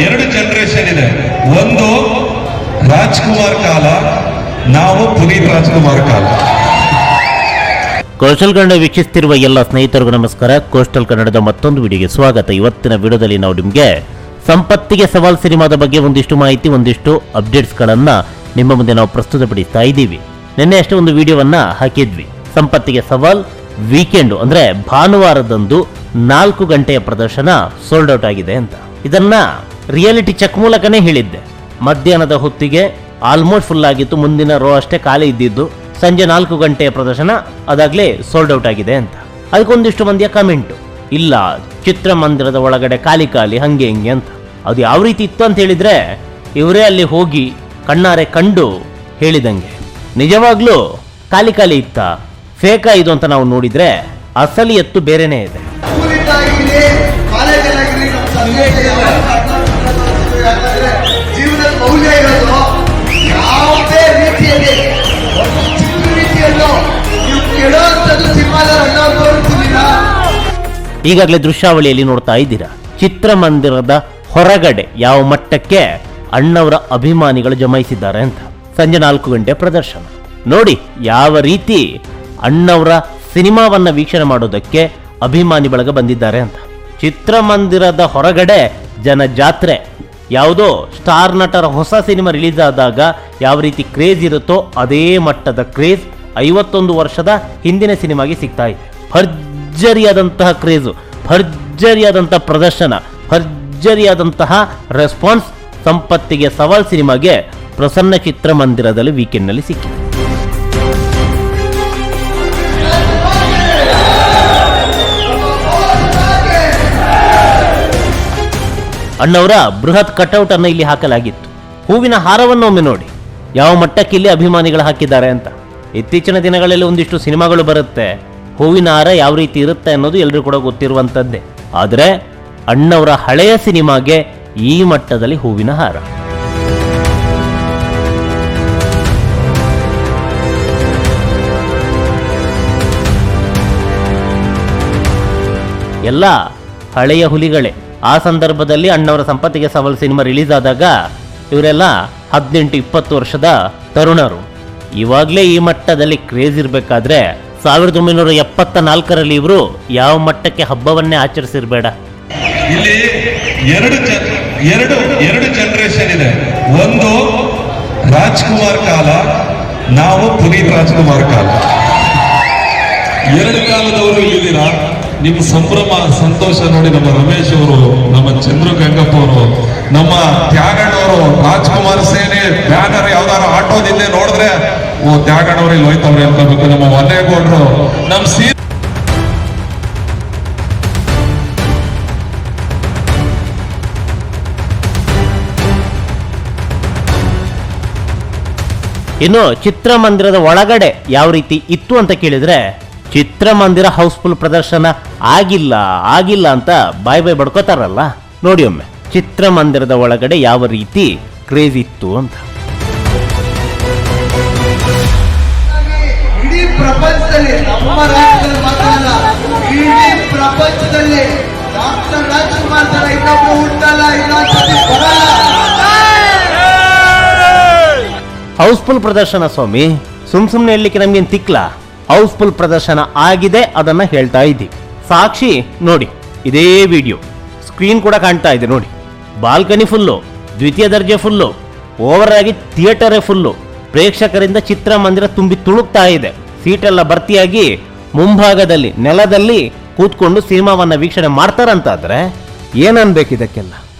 ಎರಡು ಜನರೇಷನ್ ಇದೆ. ಒಂದು ರಾಜ್ಕುಮಾರ್ ಕಾಲ, ನಾವು ಪುನೀತ್ ರಾಜ್ಕುಮಾರ್ ಕಾಲ. ಕೋಸ್ಟಲ್ ಕನ್ನಡ ವೀಕ್ಷಿಸುತ್ತಿರುವ ಎಲ್ಲ ಸ್ನೇಹಿತರಿಗೂ ನಮಸ್ಕಾರ. ಕೋಸ್ಟಲ್ ಕನ್ನಡದ ಮತ್ತೊಂದು ವಿಡಿಯೋಗೆ ಸ್ವಾಗತ. ಇವತ್ತಿನ ವಿಡಿಯೋದಲ್ಲಿ ನಾವು ನಿಮಗೆ ಸಂಪತ್ತಿಗೆ ಸವಾಲ್ ಸಿನಿಮಾದ ಬಗ್ಗೆ ಒಂದಿಷ್ಟು ಮಾಹಿತಿ, ಒಂದಿಷ್ಟು ಅಪ್ಡೇಟ್ಸ್ಗಳನ್ನು ನಿಮ್ಮ ಮುಂದೆ ನಾವು ಪ್ರಸ್ತುತಪಡಿಸ್ತಾ ಇದ್ದೀವಿ. ನಿನ್ನೆ ಅಷ್ಟೇ ಒಂದು ವಿಡಿಯೋವನ್ನ ಹಾಕಿದ್ವಿ. ಸಂಪತ್ತಿಗೆ ಸವಾಲ್ ವೀಕೆಂಡ್ ಅಂದ್ರೆ ಭಾನುವಾರದಂದು 4 ಗಂಟೆಯ ಪ್ರದರ್ಶನ ಸೋಲ್ಡ್ ಔಟ್ ಆಗಿದೆ ಅಂತ. ಇದನ್ನ ರಿಯಾಲಿಟಿ ಚೆಕ್ ಮೂಲಕನೇ ಹೇಳಿದ್ದೆ. ಮಧ್ಯಾಹ್ನದ ಹೊತ್ತಿಗೆ ಆಲ್ಮೋಸ್ಟ್ ಫುಲ್ ಆಗಿತ್ತು, ಮುಂದಿನ ರೋ ಅಷ್ಟೇ ಖಾಲಿ ಇದ್ದಿದ್ದು. ಸಂಜೆ 4 ಗಂಟೆಯ ಪ್ರದರ್ಶನ ಅದಾಗಲೇ ಸೋಲ್ಡ್ ಔಟ್ ಆಗಿದೆ ಅಂತ. ಅದಕ್ಕೊಂದಿಷ್ಟು ಮಂದಿಯ ಕಮೆಂಟು, ಇಲ್ಲ ಚಿತ್ರಮಂದಿರದ ಒಳಗಡೆ ಖಾಲಿ ಹಂಗೆ ಹಿಂಗೆ ಅಂತ. ಅದು ಯಾವ ರೀತಿ ಇತ್ತು ಅಂತ ಹೇಳಿದ್ರೆ, ಇವರೇ ಅಲ್ಲಿ ಹೋಗಿ ಕಣ್ಣಾರೆ ಕಂಡು ಹೇಳಿದಂಗೆ. ನಿಜವಾಗ್ಲೂ ಖಾಲಿ ಇತ್ತ, ಫೇಕಾ ಇದು ಅಂತ ನಾವು ನೋಡಿದ್ರೆ ಅಸಲಿ ಎತ್ತು ಬೇರೆನೇ ಇದೆ. ಈಗಾಗಲೇ ದೃಶ್ಯಾವಳಿಯಲ್ಲಿ ನೋಡ್ತಾ ಇದ್ದೀರಾ, ಚಿತ್ರಮಂದಿರದ ಹೊರಗಡೆ ಯಾವ ಮಟ್ಟಕ್ಕೆ ಅಣ್ಣವರ ಅಭಿಮಾನಿಗಳು ಜಮಾಯಿಸಿದ್ದಾರೆ ಅಂತ. ಸಂಜೆ 4 ಗಂಟೆ ಪ್ರದರ್ಶನ ನೋಡಿ ಯಾವ ರೀತಿ ಅಣ್ಣವರ ಸಿನಿಮಾವನ್ನ ವೀಕ್ಷಣೆ ಮಾಡೋದಕ್ಕೆ ಅಭಿಮಾನಿ ಬಳಗ ಬಂದಿದ್ದಾರೆ ಅಂತ. ಚಿತ್ರಮಂದಿರದ ಹೊರಗಡೆ ಜನ ಜಾತ್ರೆ. ಯಾವುದೋ ಸ್ಟಾರ್ ನಟರ ಹೊಸ ಸಿನಿಮಾ ರಿಲೀಸ್ ಆದಾಗ ಯಾವ ರೀತಿ ಕ್ರೇಜ್ ಇರುತ್ತೋ ಅದೇ ಮಟ್ಟದ ಕ್ರೇಜ್ 51 ವರ್ಷದ ಹಿಂದಿನ ಸಿನಿಮಾಗೆ ಸಿಗ್ತಾ ಇದೆ. ಭರ್ಜರಿಯಾದಂತಹ ಕ್ರೇಜು, ಭರ್ಜರಿಯಾದಂತಹ ಪ್ರದರ್ಶನ, ಭರ್ಜರಿಯಾದಂತಹ ರೆಸ್ಪಾನ್ಸ್ ಸಂಪತ್ತಿಗೆ ಸವಾಲ್ ಸಿನಿಮಾಗೆ ಪ್ರಸನ್ನ ಚಿತ್ರಮಂದಿರದಲ್ಲಿ ವೀಕೆಂಡ್ನಲ್ಲಿ ಸಿಕ್ಕಿದೆ. ಅಣ್ಣವರ ಬೃಹತ್ ಕಟೌಟ್ ಅನ್ನು ಇಲ್ಲಿ ಹಾಕಲಾಗಿತ್ತು. ಹೂವಿನ ಹಾರವನ್ನು ಒಮ್ಮೆ ನೋಡಿ ಯಾವ ಮಟ್ಟಕ್ಕೆ ಇಲ್ಲಿ ಅಭಿಮಾನಿಗಳು ಹಾಕಿದ್ದಾರೆ ಅಂತ. ಇತ್ತೀಚಿನ ದಿನಗಳಲ್ಲಿ ಒಂದಿಷ್ಟು ಸಿನಿಮಾಗಳು ಬರುತ್ತೆ, ಹೂವಿನ ಹಾರ ಯಾವ ರೀತಿ ಇರುತ್ತೆ ಅನ್ನೋದು ಎಲ್ಲರೂ ಕೂಡ ಗೊತ್ತಿರುವಂಥದ್ದೇ. ಆದರೆ ಅಣ್ಣವರ ಹಳೆಯ ಸಿನಿಮಾಗೆ ಈ ಮಟ್ಟದಲ್ಲಿ ಹೂವಿನ ಹಾರ. ಎಲ್ಲ ಹಳೆಯ ಹುಲಿಗಳೇ. ಆ ಸಂದರ್ಭದಲ್ಲಿ ಅಣ್ಣವರ ಸಂಪತ್ತಿಗೆ ಸವಾಲ್ ಸಿನಿಮಾ ರಿಲೀಸ್ ಆದಾಗ ಇವರೆಲ್ಲ 18-20 ವರ್ಷದ ತರುಣರು. ಇವಾಗಲೇ ಈ ಮಟ್ಟದಲ್ಲಿ ಕ್ರೇಜ್ ಇರಬೇಕಾದ್ರೆ 1974ರಲ್ಲಿ ಇವರು ಯಾವ ಮಟ್ಟಕ್ಕೆ ಹಬ್ಬವನ್ನೇ ಆಚರಿಸಿರ್ಬೇಡ. ಇಲ್ಲಿ ಎರಡು ಜನರೇಷನ್ ಇದೆ. ಒಂದು ರಾಜ್ಕುಮಾರ್ ಕಾಲ, ನಾವು ಪುನೀತ್ ರಾಜ್ಕುಮಾರ್ ಕಾಲ. ಎರಡು ಕಾಲದವರು ಇಲ್ಲಿದ್ದೀರಾ. ನಿಮ್ಮ ಸಂಭ್ರಮ ಸಂತೋಷ ನೋಡಿ ನಮ್ಮ ರಮೇಶ್ ಅವರು, ನಮ್ಮ ಚಂದ್ರು ಗಂಗಪ್ಪ ಅವರು, ನಮ್ಮ ತ್ಯಾಗಣ್ಣವರು, ರಾಜ್ಕುಮಾರ್ ಸೇನೆ ಬ್ಯಾನರ್ ಯಾವ್ದಾರು ಆಟೋದಿಂದೆ ನೋಡಿದ್ರೆ ಓ ತ್ಯಾಗಣ್ಣವ್ರು ಇಲ್ಲಿ ಹೋಯ್ತವ್ರೆ ಅನ್ಕೋಬೇಕು. ನಮ್ಮ ಒನ್ನೇಗೌಡರು, ನಮ್ಮ ಇನ್ನು ಚಿತ್ರಮಂದಿರದ ಒಳಗಡೆ ಯಾವ ರೀತಿ ಇತ್ತು ಅಂತ ಕೇಳಿದ್ರೆ, ಚಿತ್ರಮಂದಿರ ಹೌಸ್ಫುಲ್ ಪ್ರದರ್ಶನ ಆಗಿಲ್ಲ ಅಂತ ಬಾಯ್ ಬಡ್ಕೋತಾರಲ್ಲ. ನೋಡಿ ಒಮ್ಮೆ ಚಿತ್ರಮಂದಿರದ ಒಳಗಡೆ ಯಾವ ರೀತಿ ಕ್ರೇಜ್ ಇತ್ತು ಅಂತ. ಇಡೀ ಪ್ರಪಂಚದಲ್ಲಿ, ನಮ್ಮ ರಾಜ್ಯದಲ್ಲಿ ಮಾತ್ರ ಅಲ್ಲ, ಇಡೀ ಪ್ರಪಂಚದಲ್ಲಿ ಡಾಕ್ಟರ್ ರಾಜ್ಕುಮಾರ್ ತರ ಇನ್ನೊಬ್ರು ಹುಟ್ಟಲ್ಲ, ಇನ್ನೊಂದ್ಸತಿ ಬರಲ್ಲ. ಹೌಸ್ಫುಲ್ ಪ್ರದರ್ಶನ ಸ್ವಾಮಿ, ಸುಮ್ನೆ ಹೇಳಲಿಕ್ಕೆ ನಮ್ಗೇನು ತಿಕ್ಲಾ? ಹೌಸ್ಫುಲ್ ಪ್ರದರ್ಶನ ಆಗಿದೆ, ಅದನ್ನ ಹೇಳ್ತಾ ಇದ್ದೀವಿ. ಸಾಕ್ಷಿ ನೋಡಿ, ಇದೇ ವಿಡಿಯೋ ಸ್ಕ್ರೀನ್ ಕೂಡ ಕಾಣ್ತಾ ಇದೆ ನೋಡಿ. ಬಾಲ್ಕನಿ ಫುಲ್ಲು, ದ್ವಿತೀಯ ದರ್ಜೆ ಫುಲ್ಲು, ಓವರ್ ಆಗಿ ಥಿಯೇಟರೇ ಫುಲ್ಲು. ಪ್ರೇಕ್ಷಕರಿಂದ ಚಿತ್ರಮಂದಿರ ತುಂಬಿ ತುಳುಕ್ತಾ ಇದೆ. ಸೀಟೆಲ್ಲ ಭರ್ತಿಯಾಗಿ ಮುಂಭಾಗದಲ್ಲಿ ನೆಲದಲ್ಲಿ ಕೂತ್ಕೊಂಡು ಸಿನಿಮಾವನ್ನ ವೀಕ್ಷಣೆ ಮಾಡ್ತಾರಂತಾದ್ರೆ ಏನನ್ಬೇಕು ಇದಕ್ಕೆಲ್ಲ?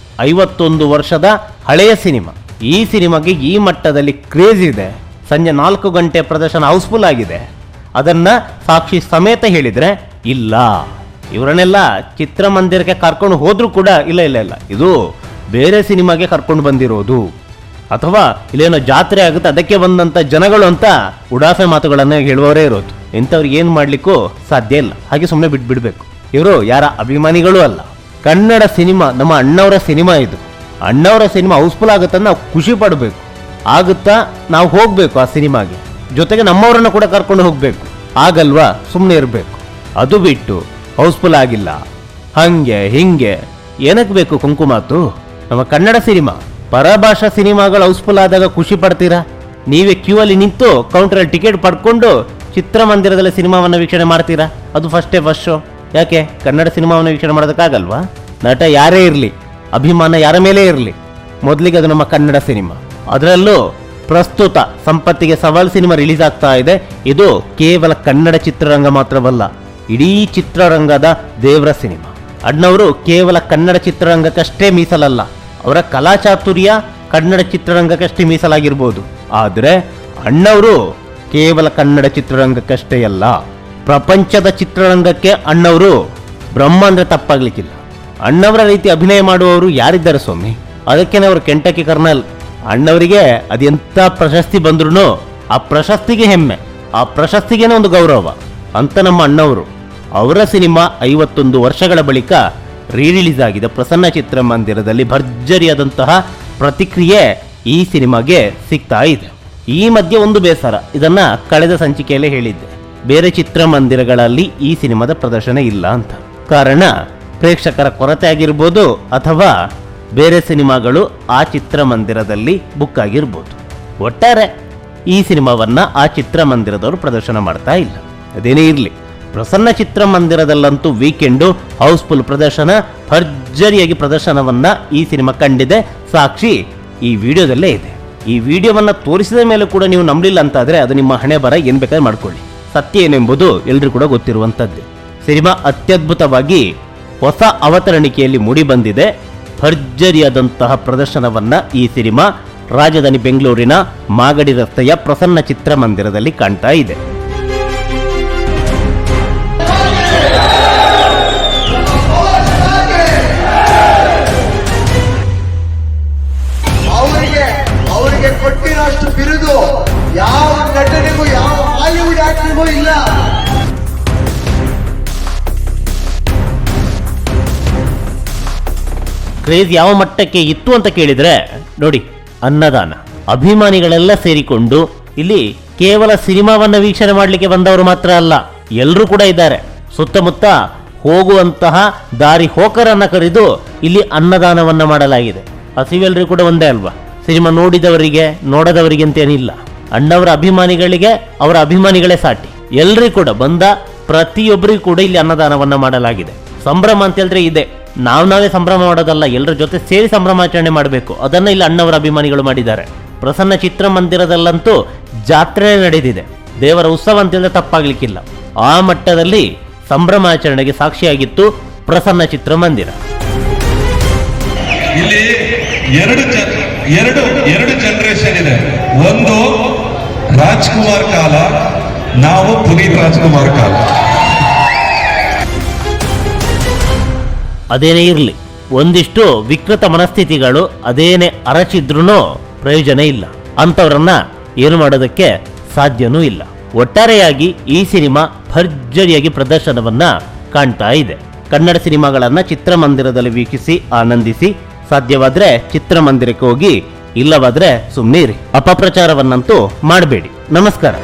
51 ವರ್ಷದ ಹಳೆಯ ಸಿನಿಮಾ. ಈ ಸಿನಿಮಾಗೆ ಈ ಮಟ್ಟದಲ್ಲಿ ಕ್ರೇಜ್ ಇದೆ. ಸಂಜೆ 4 ಗಂಟೆ ಪ್ರದರ್ಶನ ಹೌಸ್ಫುಲ್ ಆಗಿದೆ. ಅದನ್ನ ಸಾಕ್ಷಿ ಸಮೇತ ಹೇಳಿದ್ರೆ ಇಲ್ಲ, ಇವರನ್ನೆಲ್ಲ ಚಿತ್ರಮಂದಿರಕ್ಕೆ ಕರ್ಕೊಂಡು ಹೋದ್ರೂ ಕೂಡ ಇಲ್ಲ, ಇದು ಬೇರೆ ಸಿನಿಮಾಗೆ ಕರ್ಕೊಂಡು ಬಂದಿರೋದು, ಅಥವಾ ಇಲ್ಲೇನೋ ಜಾತ್ರೆ ಆಗುತ್ತೆ ಅದಕ್ಕೆ ಬಂದಂತ ಜನಗಳು ಅಂತ ಉಡಾಫೆ ಮಾತುಗಳನ್ನ ಹೇಳುವವರೇ ಇರೋದು. ಇಂಥವ್ರಿಗೆ ಏನು ಮಾಡ್ಲಿಕ್ಕೂ ಸಾಧ್ಯ ಇಲ್ಲ. ಹಾಗೆ ಸುಮ್ಮನೆ ಬಿಡ್ಬೇಕು. ಇವರು ಯಾರ ಅಭಿಮಾನಿಗಳು ಅಲ್ಲ. ಕನ್ನಡ ಸಿನಿಮಾ, ನಮ್ಮ ಅಣ್ಣವರ ಸಿನಿಮಾ ಇದು. ಅಣ್ಣವರ ಸಿನಿಮಾ ಹೌಸ್ಫುಲ್ ಆಗುತ್ತಂತ ನಾವು ಖುಷಿ ಪಡಬೇಕು. ಆಗುತ್ತಾ ನಾವು ಹೋಗ್ಬೇಕು ಆ ಸಿನಿಮಾಗೆ, ಜೊತೆಗೆ ನಮ್ಮವರನ್ನ ಕೂಡ ಕರ್ಕೊಂಡು ಹೋಗ್ಬೇಕು. ಆಗಲ್ವಾ? ಸುಮ್ಮನೆ ಇರಬೇಕು. ಅದು ಬಿಟ್ಟು ಹೌಸ್ಫುಲ್ ಆಗಿಲ್ಲ ಹಂಗೆ ಹಿಂಗೆ ಏನಕ್ಕೆ ಬೇಕು ಕುಂಕುಮಾತು? ನಮ್ಮ ಕನ್ನಡ ಸಿನಿಮಾ. ಪರಭಾಷಾ ಸಿನಿಮಾಗಳು ಹೌಸ್ಫುಲ್ ಆದಾಗ ಖುಷಿ ಪಡ್ತೀರಾ? ನೀವೇ ಕ್ಯೂ ಅಲ್ಲಿ ನಿಂತು ಕೌಂಟರಲ್ಲಿ ಟಿಕೆಟ್ ಪಡ್ಕೊಂಡು ಚಿತ್ರಮಂದಿರದಲ್ಲಿ ಸಿನಿಮಾವನ್ನು ವೀಕ್ಷಣೆ ಮಾಡ್ತೀರಾ? ಅದು ಫಸ್ಟ್ ಶೋ. ಯಾಕೆ ಕನ್ನಡ ಸಿನಿಮಾವನ್ನು ವೀಕ್ಷಣೆ ಮಾಡೋದಕ್ಕಾಗಲ್ವಾ? ನಟ ಯಾರೇ ಇರಲಿ, ಅಭಿಮಾನ ಯಾರ ಮೇಲೆ ಇರಲಿ, ಮೊದಲಿಗೆ ಅದು ನಮ್ಮ ಕನ್ನಡ ಸಿನಿಮಾ. ಅದರಲ್ಲೂ ಪ್ರಸ್ತುತ ಸಂಪತ್ತಿಗೆ ಸವಾಲ್ ಸಿನಿಮಾ ರಿಲೀಸ್ ಆಗ್ತಾ ಇದೆ. ಇದು ಕೇವಲ ಕನ್ನಡ ಚಿತ್ರರಂಗ ಮಾತ್ರವಲ್ಲ, ಇಡೀ ಚಿತ್ರರಂಗದ ದೇವರ ಸಿನಿಮಾ. ಅಣ್ಣವರು ಕೇವಲ ಕನ್ನಡ ಚಿತ್ರರಂಗಕ್ಕಷ್ಟೇ ಮೀಸಲಲ್ಲ, ಅವರ ಕಲಾಚಾತುರ್ಯ ಕನ್ನಡ ಚಿತ್ರರಂಗಕ್ಕಷ್ಟೇ ಮೀಸಲಾಗಿರ್ಬೋದು. ಆದರೆ ಅಣ್ಣವರು ಕೇವಲ ಕನ್ನಡ ಚಿತ್ರರಂಗಕ್ಕಷ್ಟೇ ಅಲ್ಲ, ಪ್ರಪಂಚದ ಚಿತ್ರರಂಗಕ್ಕೆ ಅಣ್ಣವರು ಬ್ರಹ್ಮ ಅಂದ್ರೆ ತಪ್ಪಾಗ್ಲಿಕ್ಕಿಲ್ಲ. ಅಣ್ಣವರ ರೀತಿ ಅಭಿನಯ ಮಾಡುವವರು ಯಾರಿದ್ದಾರೆ ಸ್ವಾಮಿ? ಅದಕ್ಕೇನೆ ಅವರು ಕೆಂಟಕಿ ಕರ್ನಲ್. ಅಣ್ಣವರಿಗೆ ಅದೆಂಥ ಪ್ರಶಸ್ತಿ ಬಂದ್ರೂ ಆ ಪ್ರಶಸ್ತಿಗೆ ಹೆಮ್ಮೆ, ಆ ಪ್ರಶಸ್ತಿಗೇನೆ ಒಂದು ಗೌರವ ಅಂತ ನಮ್ಮ ಅಣ್ಣವರು. ಅವರ ಸಿನಿಮಾ 51 ವರ್ಷಗಳ ಬಳಿಕ ರಿಲೀಸ್ ಆಗಿದೆ ಪ್ರಸನ್ನ ಚಿತ್ರಮಂದಿರದಲ್ಲಿ. ಭರ್ಜರಿಯಾದಂತಹ ಪ್ರತಿಕ್ರಿಯೆ ಈ ಸಿನಿಮಾಗೆ ಸಿಗ್ತಾ ಇದೆ. ಈ ಮಧ್ಯೆ ಒಂದು ಬೇಸರ, ಇದನ್ನ ಕಳೆದ ಸಂಚಿಕೆಯಲ್ಲೇ ಹೇಳಿದ್ದೆ, ಬೇರೆ ಚಿತ್ರಮಂದಿರಗಳಲ್ಲಿ ಈ ಸಿನಿಮಾದ ಪ್ರದರ್ಶನ ಇಲ್ಲ ಅಂತ. ಕಾರಣ ಪ್ರೇಕ್ಷಕರ ಕೊರತೆ ಆಗಿರ್ಬೋದು, ಅಥವಾ ಬೇರೆ ಸಿನಿಮಾಗಳು ಆ ಚಿತ್ರಮಂದಿರದಲ್ಲಿ ಬುಕ್ ಆಗಿರ್ಬೋದು. ಒಟ್ಟಾರೆ ಈ ಸಿನಿಮಾವನ್ನ ಆ ಚಿತ್ರಮಂದಿರದವರು ಪ್ರದರ್ಶನ ಮಾಡ್ತಾ ಇಲ್ಲ. ಅದೇನೇ ಇರಲಿ, ಪ್ರಸನ್ನ ಚಿತ್ರಮಂದಿರದಲ್ಲಂತೂ ವೀಕೆಂಡು ಹೌಸ್ಫುಲ್ ಪ್ರದರ್ಶನ, ಭರ್ಜರಿಯಾಗಿ ಪ್ರದರ್ಶನವನ್ನ ಈ ಸಿನಿಮಾ ಕಂಡಿದೆ. ಸಾಕ್ಷಿ ಈ ವಿಡಿಯೋದಲ್ಲೇ ಇದೆ. ಈ ವಿಡಿಯೋವನ್ನ ತೋರಿಸಿದ ಮೇಲೆ ಕೂಡ ನೀವು ನಂಬಲಿಲ್ಲ ಅಂತಾದ್ರೆ ಅದು ನಿಮ್ಮ ಹಣೆ ಬರ, ಏನ್ ಬೇಕಾದ್ರೆ ಮಾಡ್ಕೊಳ್ಳಿ. ಸತ್ಯ ಏನೆಂಬುದು ಎಲ್ರಿಗೂ ಕೂಡ ಗೊತ್ತಿರುವಂತದ್ದು. ಸಿನಿಮಾ ಅತ್ಯದ್ಭುತವಾಗಿ ಹೊಸ ಅವತರಣಿಕೆಯಲ್ಲಿ ಮೂಡಿ ಬಂದಿದೆ. ಭರ್ಜರಿಯಾದಂತಹ ಪ್ರದರ್ಶನವನ್ನ ಈ ಸಿನಿಮಾ ರಾಜಧಾನಿ ಬೆಂಗಳೂರಿನ ಮಾಗಡಿ ರಸ್ತೆಯ ಪ್ರಸನ್ನ ಚಿತ್ರಮಂದಿರದಲ್ಲಿ ಕಾಣ್ತಾ ಇದೆ. ಅವರಿಗೆ ಕೊಟ್ಟಿರೋಷ್ಟು ಬಿರುದು ಯಾವ ನಟನಿಗೂ, ಯಾವ ಹಾಲಿವುಡ್ ಆಕ್ಟರ್ಗೂ ಇಲ್ಲ. ಕ್ರೇಜ್ ಯಾವ ಮಟ್ಟಕ್ಕೆ ಇತ್ತು ಅಂತ ಕೇಳಿದ್ರೆ ನೋಡಿ, ಅನ್ನದಾನ. ಅಭಿಮಾನಿಗಳೆಲ್ಲ ಸೇರಿಕೊಂಡು ಇಲ್ಲಿ ಕೇವಲ ಸಿನಿಮಾವನ್ನ ವೀಕ್ಷಣೆ ಮಾಡಲಿಕ್ಕೆ ಬಂದವರು ಮಾತ್ರ ಅಲ್ಲ, ಎಲ್ಲರೂ ಕೂಡ ಇದ್ದಾರೆ. ಸುತ್ತಮುತ್ತ ಹೋಗುವಂತಹ ದಾರಿ ಹೋಕರನ್ನ ಕರೆದು ಇಲ್ಲಿ ಅನ್ನದಾನವನ್ನ ಮಾಡಲಾಗಿದೆ. ಹಸಿವೆಲ್ಲರೂ ಕೂಡ ಒಂದೇ ಅಲ್ವಾ? ಸಿನಿಮಾ ನೋಡಿದವರಿಗೆ ನೋಡದವರಿಗೆ ಅಂತೇನಿಲ್ಲ. ಅಣ್ಣವರ ಅಭಿಮಾನಿಗಳಿಗೆ ಅವರ ಅಭಿಮಾನಿಗಳೇ ಸಾಟಿ. ಎಲ್ರಿಗೂ ಕೂಡ ಬಂದ ಪ್ರತಿಯೊಬ್ಬರಿಗೂ ಕೂಡ ಇಲ್ಲಿ ಅನ್ನದಾನವನ್ನ ಮಾಡಲಾಗಿದೆ. ಸಂಭ್ರಮ ಅಂತ ಹೇಳಿದ್ರೆ ಇದೆ, ನಾವೇ ಸಂಭ್ರಮ ಮಾಡೋದಲ್ಲ, ಎಲ್ಲರ ಜೊತೆ ಸೇರಿ ಸಂಭ್ರಮಾಚರಣೆ ಮಾಡಬೇಕು. ಅದನ್ನ ಇಲ್ಲಿ ಅಣ್ಣವರ ಅಭಿಮಾನಿಗಳು ಮಾಡಿದ್ದಾರೆ. ಪ್ರಸನ್ನ ಚಿತ್ರಮಂದಿರದಲ್ಲಂತೂ ಜಾತ್ರೆ ನಡೆದಿದೆ. ದೇವರ ಉತ್ಸವ ಅಂತ ಹೇಳಿದ್ರೆ ತಪ್ಪಾಗ್ಲಿಕ್ಕಿಲ್ಲ. ಆ ಮಟ್ಟದಲ್ಲಿ ಸಂಭ್ರಮಾಚರಣೆಗೆ ಸಾಕ್ಷಿಯಾಗಿತ್ತು ಪ್ರಸನ್ನ ಚಿತ್ರಮಂದಿರ. ಇಲ್ಲಿ ಎರಡು ಜನರೇಷನ್ ಇದೆ. ಒಂದು ರಾಜ್ಕುಮಾರ್ ಕಾಲ, ನಾವು ಪುನೀತ್ ರಾಜ್ಕುಮಾರ್ ಕಾಲ. ಅದೇನೇ ಇರಲಿ, ಒಂದಿಷ್ಟು ವಿಕೃತ ಮನಸ್ಥಿತಿಗಳು ಅದೇನೇ ಅರಚಿದ್ರೂ ಪ್ರಯೋಜನ ಇಲ್ಲ. ಅಂಥವ್ರನ್ನ ಏನು ಮಾಡೋದಕ್ಕೆ ಸಾಧ್ಯನೂ ಇಲ್ಲ. ಒಟ್ಟಾರೆಯಾಗಿ ಈ ಸಿನಿಮಾ ಭರ್ಜರಿಯಾಗಿ ಪ್ರದರ್ಶನವನ್ನ ಕಾಣ್ತಾ ಇದೆ. ಕನ್ನಡ ಸಿನಿಮಾಗಳನ್ನ ಚಿತ್ರಮಂದಿರದಲ್ಲಿ ವೀಕ್ಷಿಸಿ ಆನಂದಿಸಿ. ಸಾಧ್ಯವಾದ್ರೆ ಚಿತ್ರಮಂದಿರಕ್ಕೆ ಹೋಗಿ, ಇಲ್ಲವಾದ್ರೆ ಸುಮ್ಮನೆ ಇರಿ. ಅಪಪ್ರಚಾರವನ್ನಂತೂ ಮಾಡಬೇಡಿ. ನಮಸ್ಕಾರ.